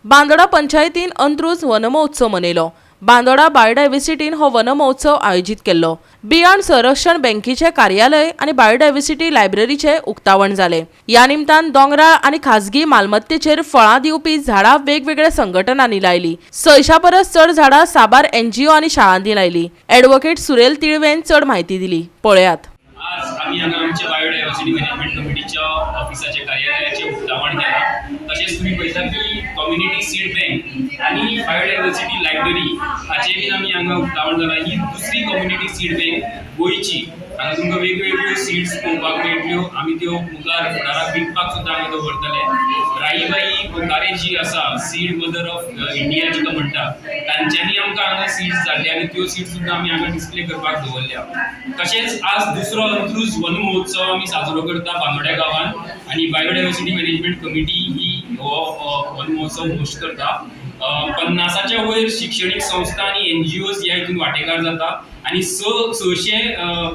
बांदोडा पंचायतीन अंत्रूज वन महोत्सव मनयलो। बांदोडा बायोडायव्हर्सिटीन हो वन महोत्सव आयोजित केल्लो। बियाण संरक्षण बँकेचे कार्यालय आणि बायोडायव्हर्सिटी लायब्ररीचे उक्तावण जाले। या निमतान दोंगराळ आणि खासगी मालमत्तेचेर फळां दिवपी झाडां वेगवेगळ्या संघटनांनी लायली। 600 परस चड झाडां साबार NGO आणि शाळांनी लायली। ॲडव्होकेट सुरेल तिळवेन चड म्हायती दिली। पळयात। आज आम्ही आमच्या बायोडायव्हर्सिटी मॅनेजमेंट कमिटीच्या ऑफिसाच्या कार्यालयाचे उक्तावण केला। तसेच तुम्ही पळयता की कम्युनिटी सीड बँक आणि बायोडायव्हर्सिटी लायब्ररी हाचे बीन आमी हांगा उक्तावण जाला। ही दुसरी कम्युनिटी सीड बँक गोंयची। हांगा तुमकां वेगवेगळ्यो सीड्स पळोवपाक मेळटल्यो। आमी त्यो मुखार फुडाराक विकपाक सुद्दां हांगा दवरतले। राईबाई बोकारे जी आसा सीड मदर ऑफ इंडिया जिका म्हणटा, तांच्यांनी आमकां हांगा सीड्स धाडले आणि त्यो सीड्स सुद्दां आमी हांगा डिस्प्ले करपाक दवरल्या। तशेंच आज दुसरो अंत्रूज वन महोत्सव आमी साजरो करता बांदोड्या गांवांत आणि बायोडायव्हर्सिटी मॅनेजमेंट कमिटी ही हो वन महोत्सव होस्ट करता। 50च्या वयर शिक्षणीक संस्था आणि NGOs ह्या हितून वांटेकार जाता आणि 600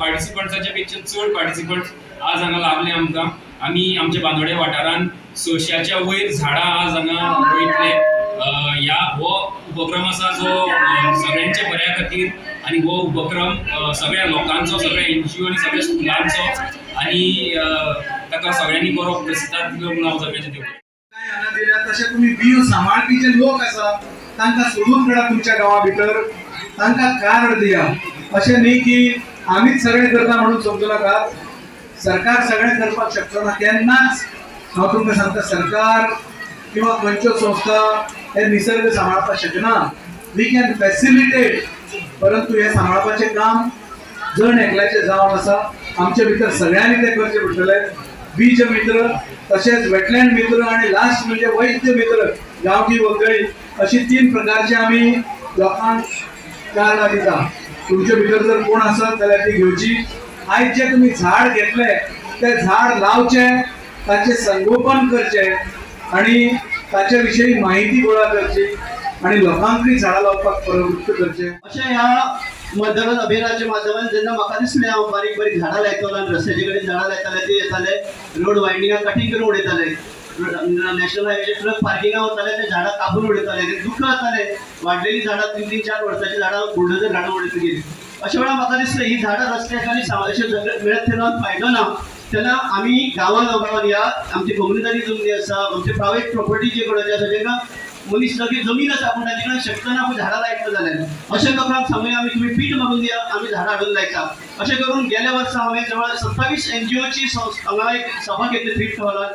पार्टिसिपंट्साच्या पेक्षा चड पार्टिसिपंट्स आज हांगा लाभले आमकां। आमी आमच्या बांदोड्या वाठारांत 600च्या वयर झाडां आज हांगा रोयतले। हो उपक्रम आसा जो सगळ्यांच्या बऱ्या खातीर आणि हो उपक्रम सगळ्या लोकांचो, सगळ्या NGO आणि सगळ्या स्कुलांचो आणि ताका सगळ्यांनी बरो प्रतिसाद दिलो म्हणून हांव सगळ्यांचे देव तशें तुम्ही बियो सांबाळपी जे लोक आसा तांकां सोडून काडा तुमच्या गांवा भितर, तांकां कार्ड दिया। अशें न्ही की आमीच सगळें करता म्हणून समजू नाका। सरकार सगळें करपाक शकता ना, तेन्नाच हांव तुमकां सांगता सरकार किंवा खंयच्यो संस्था हे निसर्ग सांबाळपाक शकना। वी कॅन फॅसिलिटेट, परंतु हे सांबाळपाचें काम जण एकल्याचें जावन आसा। आमचे भितर सगळ्यांनी ते करचें पडटलें। बीज मित्र, तसेच वेटलँड मित्र आणि लास्ट म्हणजे वैद्य मित्र, गांवठी वखळी, अशी 3 प्रकारचे आम्ही लोकांक कार्डां दिता। तुमचे भितर जर कोण आसत जाल्यार ती घेवची। आयज जे तुम्ही झाड घेतले ते झाड लावचे, ताचे संगोपन करचे आणि ताचे विषयी माहिती गोळा करची आणि लोकांकूय झाडां लावपाक प्रवृत्त करचे। अशें ह्या मध्यवर्ती अभियानाच्या माध्यमांतल्यान जेन्ना म्हाका दिसलें हांव बारीक बारीक झाडां लायतलो आनी रस्त्याचे कडेन झाडां लायताले, ते येताले रोड वायडिंगाक कटींग करून उडयताले, नॅशनल हायवेचे ट्रक पार्किंगाक वताले ते झाडां कापून उडयताले, ते दुख्ख जाताले। वाडलेली झाडां 3-3, 4 वर्सांची झाडां बुलडोजर झाडां उडयत गेली। अशा वेळार म्हाका दिसलें ही झाडां रस्त्याक आनी अशें मेळत तेन्ना फायदो ना। तेन्ना आमी गांवान या आमची कम्युनिटी जमनी आसा, आमचे प्रायवेट प्रॉपर्टी जे कोणाचे आसा जेका मनीस लगेच जमीन आसा पूण ताचे कडेन शक्त ना झाडां लायतलो जाल्यार अशें लोकांक सांगूया आमी तुम्ही पीठ मागून दिया, आमी झाडां हाडून लायता। अशें करून गेल्या वर्सा हांवें जवळ 27 NGOची हांगा एक सभा घेतली फीट हॉलार।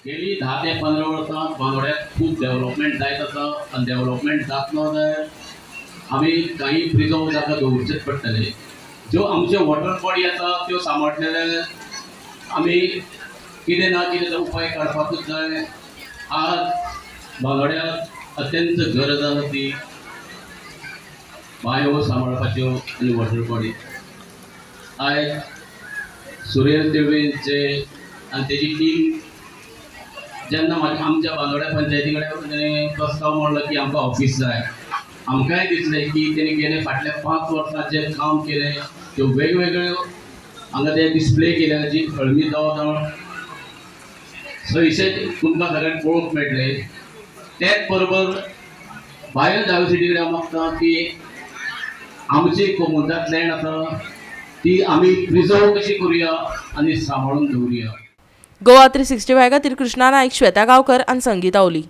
गेली 10 ते 15 वर्सां बांदोड्यात खूब डेव्हलपमेंट जायत आसा आनी डेव्हलपमेंट जातलो जाल्यार आमी काही प्रिजर्व जागा दवरचेच पडटले। ज्यो आमचे वॉटर बॉडी आसा त्यो सांबाळटले जाल्यार आमी कितें ना कितें उपाय काडपाकूच जाय। आज बांदोड्याक अत्यंत गरज आसा ती बांयो सांबाळपाच्यो आनी वॉटर बॉडी। आयज सुरेल तिळवेचे आनी तेजी टीम जेन्ना आमच्या बांदोड्या पंचायती कडेन प्रस्ताव मांडलो की आमकां ऑफिस जाय, आमकांय दिसलें की तेणी गेले फाटल्या 5 वर्सां जें काम केलें त्यो वेगवेगळ्यो हांगा ते डिस्प्ले केल्या, जी हळमी जवळ जवळ 600 तुमकां सगळ्यांक पळोवंक मेळटले। त्याच बरोबर बायोडायव्हर्सिटी कडेन हांव मागता की आमची कोमुनात लँड आसा ती आमी प्रिजर्व कशी करुया आनी सांबाळून दवरुया। गोवा 365 खातीर कृष्णा नायक, श्वेता गांवकर आनी संगीता ओली।